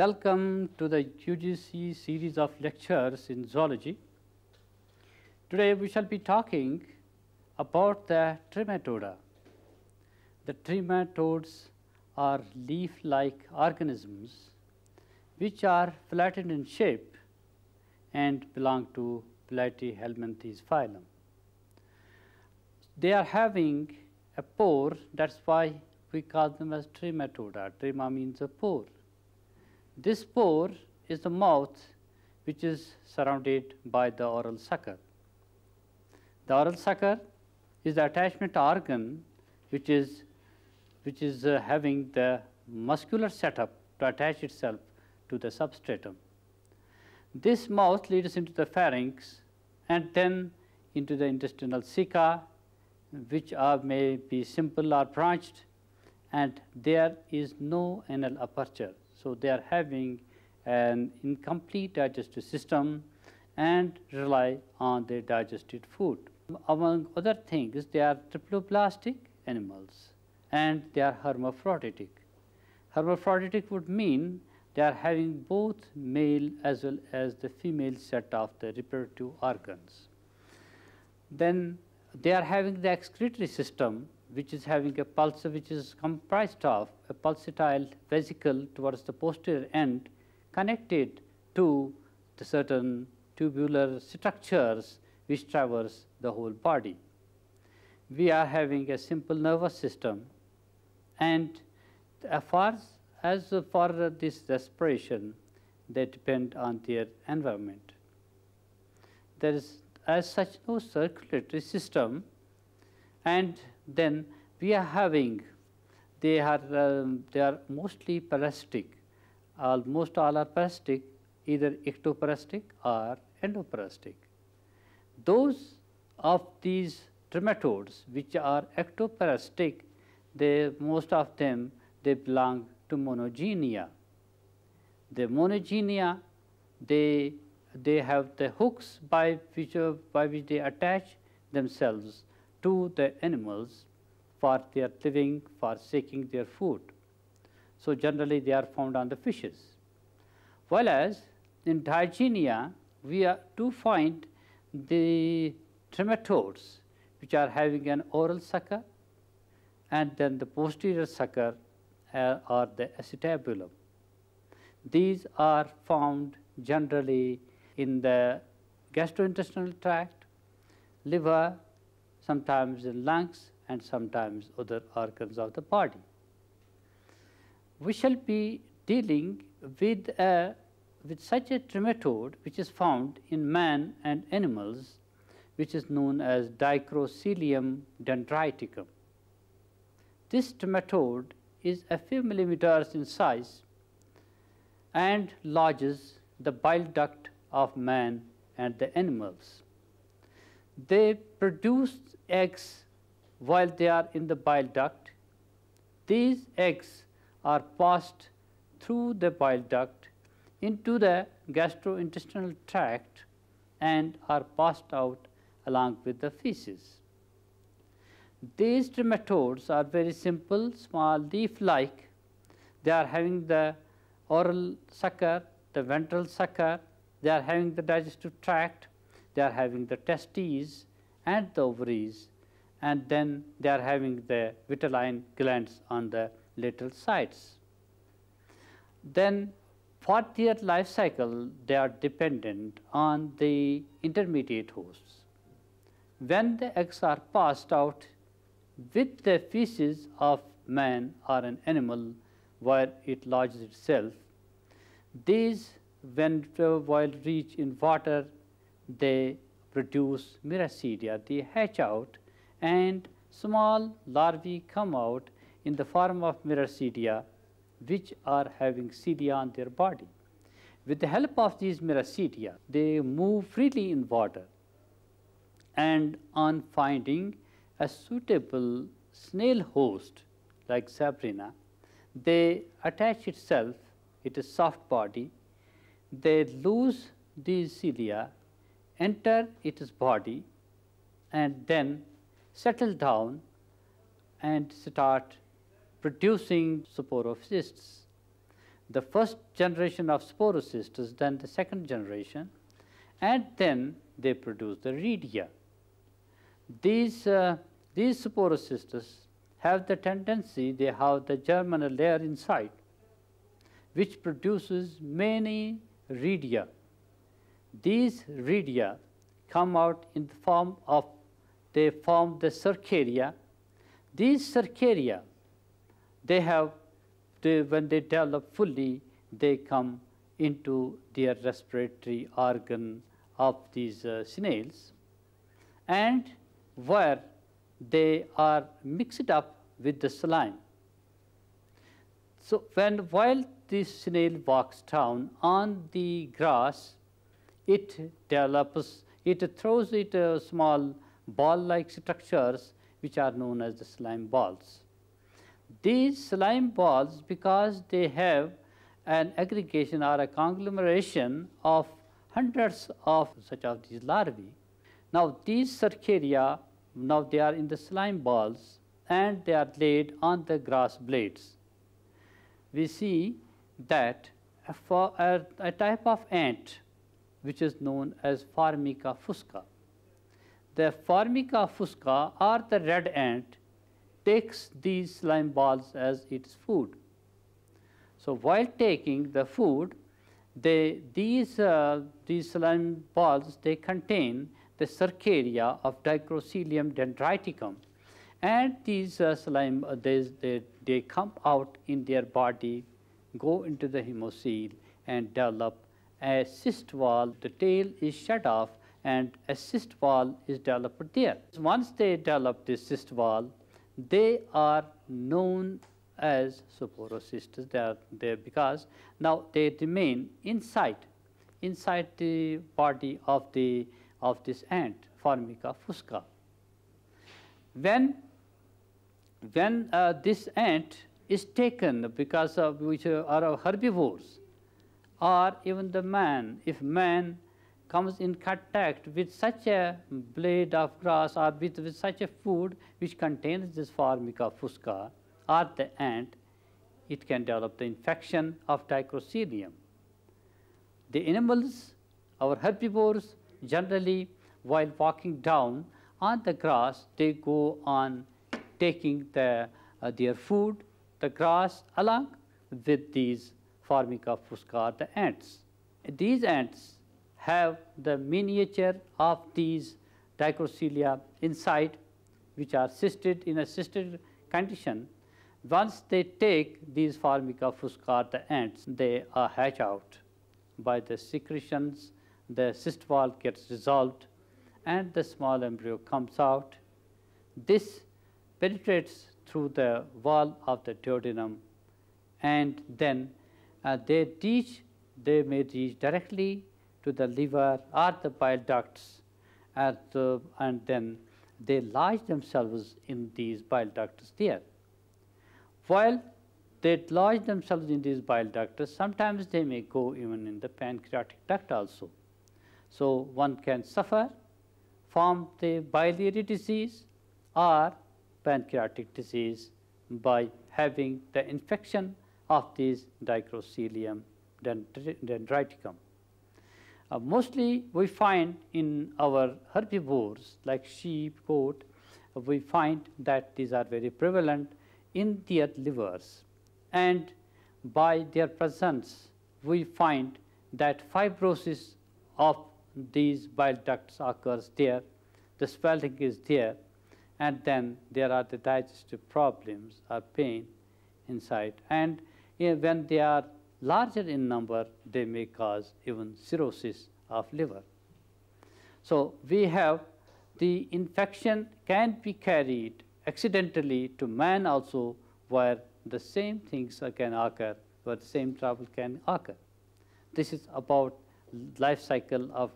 Welcome to the UGC series of lectures in zoology. Today we shall be talking about the Trematoda. The trematodes are leaf-like organisms which are flattened in shape and belong to Platyhelminthes phylum. They are having a pore, that's why we call them as Trematoda. Trema means a pore. This pore is the mouth which is surrounded by the oral sucker. The oral sucker is the attachment organ which is having the muscular setup to attach itself to the substratum. This mouth leads into the pharynx and then into the intestinal ceca, which may be simple or branched, and there is no anal aperture. So they are having an incomplete digestive system and rely on their digested food. Among other things, they are triploblastic animals and they are hermaphroditic. Hermaphroditic would mean they are having both male as well as the female set of the reproductive organs. Then they are having the excretory system, which is having a pulse, which is comprised of a pulsatile vesicle towards the posterior end connected to the certain tubular structures which traverse the whole body. We are having a simple nervous system, and as far for this respiration, they depend on their environment. There is as such no circulatory system, and then we are having, they are mostly parasitic. Almost all are parasitic, either ectoparasitic or endoparasitic. Those of these trematodes which are ectoparasitic, most of them they belong to monogenia. The monogenia, they have the hooks by which they attach themselves to the animals for their living, for seeking their food. So generally they are found on the fishes. Whereas in Diogenia, we are to find the trematodes which are having an oral sucker and then the posterior sucker or the acetabulum. These are found generally in the gastrointestinal tract, liver, sometimes in lungs, and sometimes other organs of the body. We shall be dealing with such a trematode which is found in man and animals, which is known as Dicrocilium dendriticum. This trematode is a few millimeters in size and lodges the bile duct of man and the animals. They produce eggs while they are in the bile duct. These eggs are passed through the bile duct into the gastrointestinal tract and are passed out along with the feces. These trematodes are very simple, small, leaf-like. They are having the oral sucker, the ventral sucker, they are having the digestive tract, they are having the testes and the ovaries, and then they are having the vitelline glands on the lateral sides. Then for their life cycle, they are dependent on the intermediate hosts. When the eggs are passed out with the feces of man or an animal where it lodges itself, these, while reach in water, they produce miracidia. They hatch out and small larvae come out in the form of miracidia, which are having cilia on their body. With the help of these miracidia, they move freely in water, and on finding a suitable snail host like Sabrina, they attach itself, it is soft body, they lose these cilia, enter its body, and then settle down and start producing sporophysts. the first generation of sporocystis, then the second generation, and then they produce the redia. These sporocystis have the tendency, they have the germinal layer inside, which produces many redia. These redia come out in the form of, they form the cercaria. These cercaria, when they develop fully, they come into their respiratory organ of these snails, and where they are mixed up with the slime. So while this snail walks down on the grass, it develops, it throws it small ball-like structures which are known as the slime balls. These slime balls, because they have an aggregation or a conglomeration of hundreds of such of these larvae. Now these cercaria, now they are in the slime balls and they are laid on the grass blades. We see that a type of ant which is known as Formica Fusca. The Formica Fusca, or the red ant, takes these slime balls as its food. So while taking the food, these slime balls, they contain the cercaria of Dicrocilium dendriticum, and these slime, they come out in their body, go into the hemocoel and develop a cyst wall. The tail is shut off and a cyst wall is developed there. Once they develop this cyst wall, they are known as sporocystis. They are there because now they remain inside the body of this ant, Formica Fusca. When this ant is taken, because of which are herbivores, or even the man, if man comes in contact with such a blade of grass or with such a food which contains this Formica Fusca or the ant, it can develop the infection of Dicrocilium. The animals, our herbivores, generally while walking down on the grass, they go on taking their food, the grass, along with these Formica Fusca, the ants. These ants have the miniature of these Dicrocilia inside, which are cysted in a cysted condition. Once they take these Formica Fusca, the ants, they are hatch out. By the secretions, the cyst wall gets dissolved and the small embryo comes out. This penetrates through the wall of the duodenum, and then they may reach directly to the liver or the bile ducts, and then they lodge themselves in these bile ducts there. While they lodge themselves in these bile ducts, sometimes they may go even in the pancreatic duct also. So one can suffer from the biliary disease or pancreatic disease by having the infection of these Dicrocilium dendriticum. Mostly we find in our herbivores like sheep, goat, we find that these are very prevalent in their livers, and by their presence we find that fibrosis of these bile ducts occurs there, the swelling is there, and then there are the digestive problems or pain inside, and when they are larger in number, they may cause even cirrhosis of liver. So we have the infection can be carried accidentally to man also, where the same things can occur, where the same trouble can occur. This is about life cycle of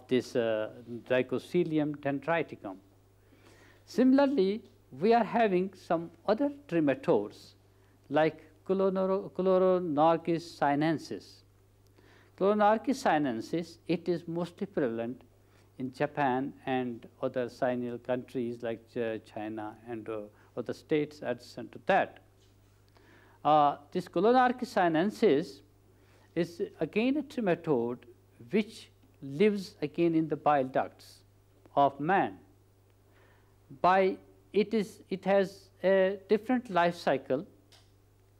this Dicrocilium dendriticum. Similarly, we are having some other trematodes like Chlororhynchus sinensis. Chlororhynchus sinensis, it is mostly prevalent in Japan and other Sino countries like China and other states adjacent to that. This Colonarchus sinensis is again a trematode which lives again in the bile ducts of man. It has a different life cycle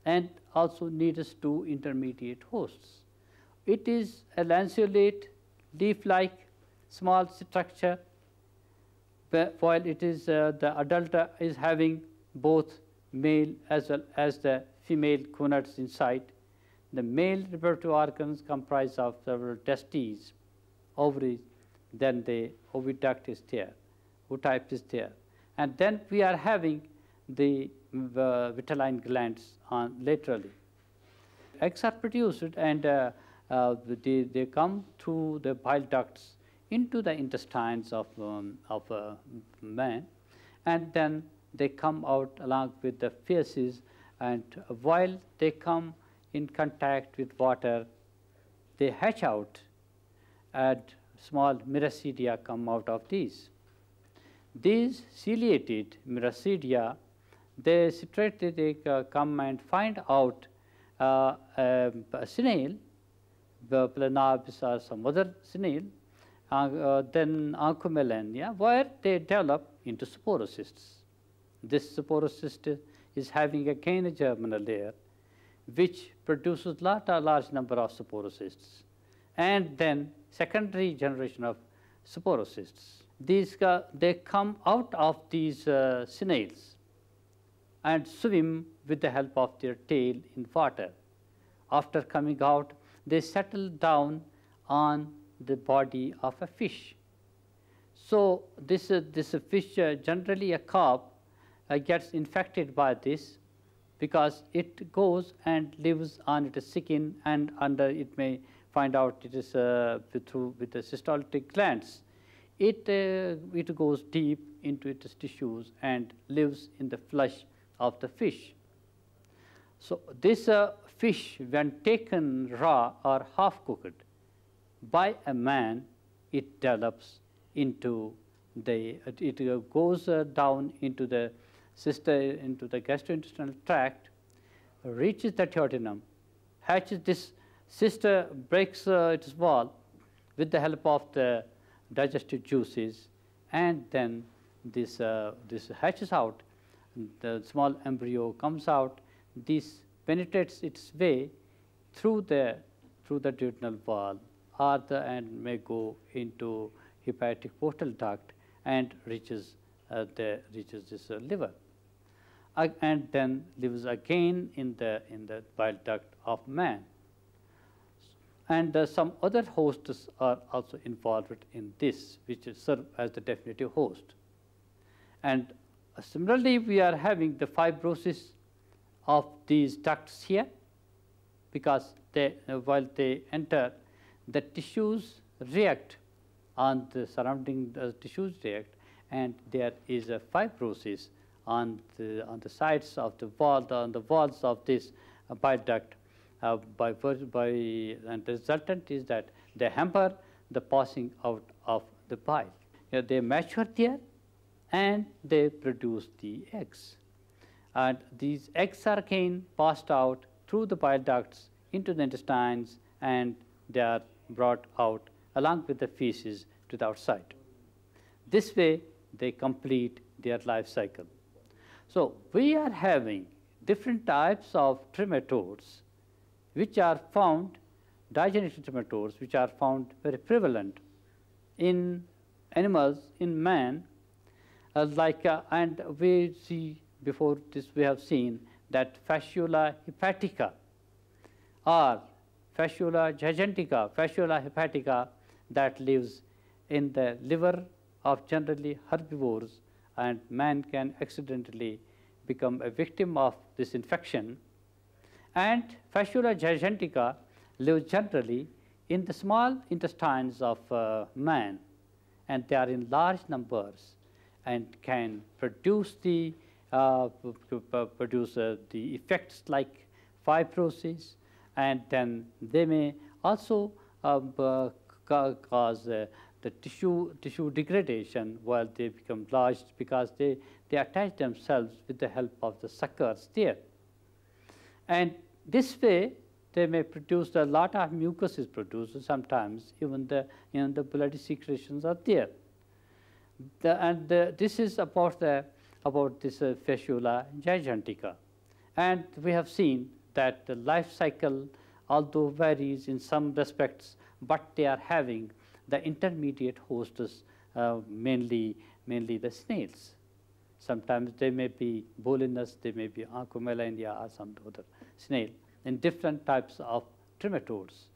and also needs two intermediate hosts. It is a lanceolate, leaf-like, small structure, while it is the adult is having both male as well as the female gonads inside. The male reproductive organs comprise of several testes, ovaries, then the oviduct is there, ootype is there, and then we are having the vitelline glands on laterally. Eggs are produced and they come through the bile ducts into the intestines of man, and then they come out along with the feces, and while they come in contact with water, they hatch out and small miracidia come out of these. These ciliated miracidia, they come and find out a snail, the Planorbis or some other snail, then Oncomelania, where they develop into sporocysts. This sporocyst is having again a germinal layer which produces large number of sporocysts, and then secondary generation of sporocysts. These they come out of these snails and swim with the help of their tail in water. After coming out, they settle down on the body of a fish. So this fish, generally a carp, gets infected by this, because it goes and lives on its skin, and under it may find out it is with the cystolytic glands. It goes deep into its tissues and lives in the flesh of the fish. So this fish, when taken raw or half cooked by a man, it develops into it goes down into the gastrointestinal tract, reaches the duodenum, hatches this cyst, breaks its wall with the help of the digestive juices, and then this hatches out. The small embryo comes out. This penetrates its way through the duodenal wall, and may go into hepatic portal duct and reaches this liver, and then lives again in the bile duct of man. And some other hosts are also involved in this, which serve as the definitive host. And similarly, we are having the fibrosis of these ducts here, because while they enter, the tissues react on the surrounding tissues react, and there is a fibrosis on the sides of the wall, on the walls of this bile duct. And the resultant is that they hamper the passing out of the bile. They mature there, and they produce the eggs. And these eggs are again passed out through the bile ducts into the intestines, and they are brought out along with the feces to the outside. This way, they complete their life cycle. So we are having different types of trematodes which are found, digenetic trematodes, which are found very prevalent in animals, in man, and we see before this we have seen that fasciola hepatica or fasciola gigantica, fasciola hepatica, that lives in the liver of generally herbivores, and man can accidentally become a victim of this infection. And fasciola gigantica lives generally in the small intestines of man, and they are in large numbers and can produce the effects like fibrosis, and then they may also cause the tissue degradation while they become large, because they attach themselves with the help of the suckers there. And this way, they may produce a lot of mucus is produced. Sometimes even the bloody secretions are there. This is about this Fasciola gigantica, and we have seen that the life cycle, although varies in some respects, but they are having the intermediate hosts, mainly the snails. Sometimes they may be Bolinus, they may be Ancomelinea or some other snail, and different types of trematodes.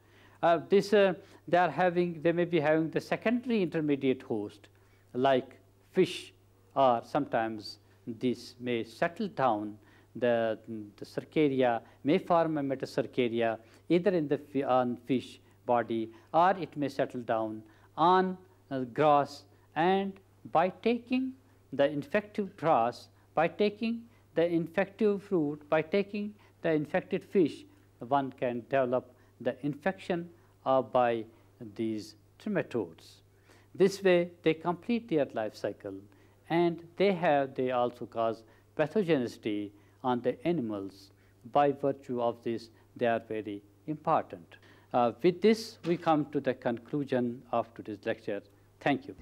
They may be having the secondary intermediate host, like fish, or sometimes this may settle down. The cercaria may form a metacercaria either on fish body, or it may settle down on grass, and by taking the infective grass, by taking the infective fruit, by taking the infected fish, one can develop the infection by these trematodes. This way, they complete their life cycle, and they also cause pathogenicity on the animals. By virtue of this, they are very important. With this, we come to the conclusion of today's lecture. Thank you.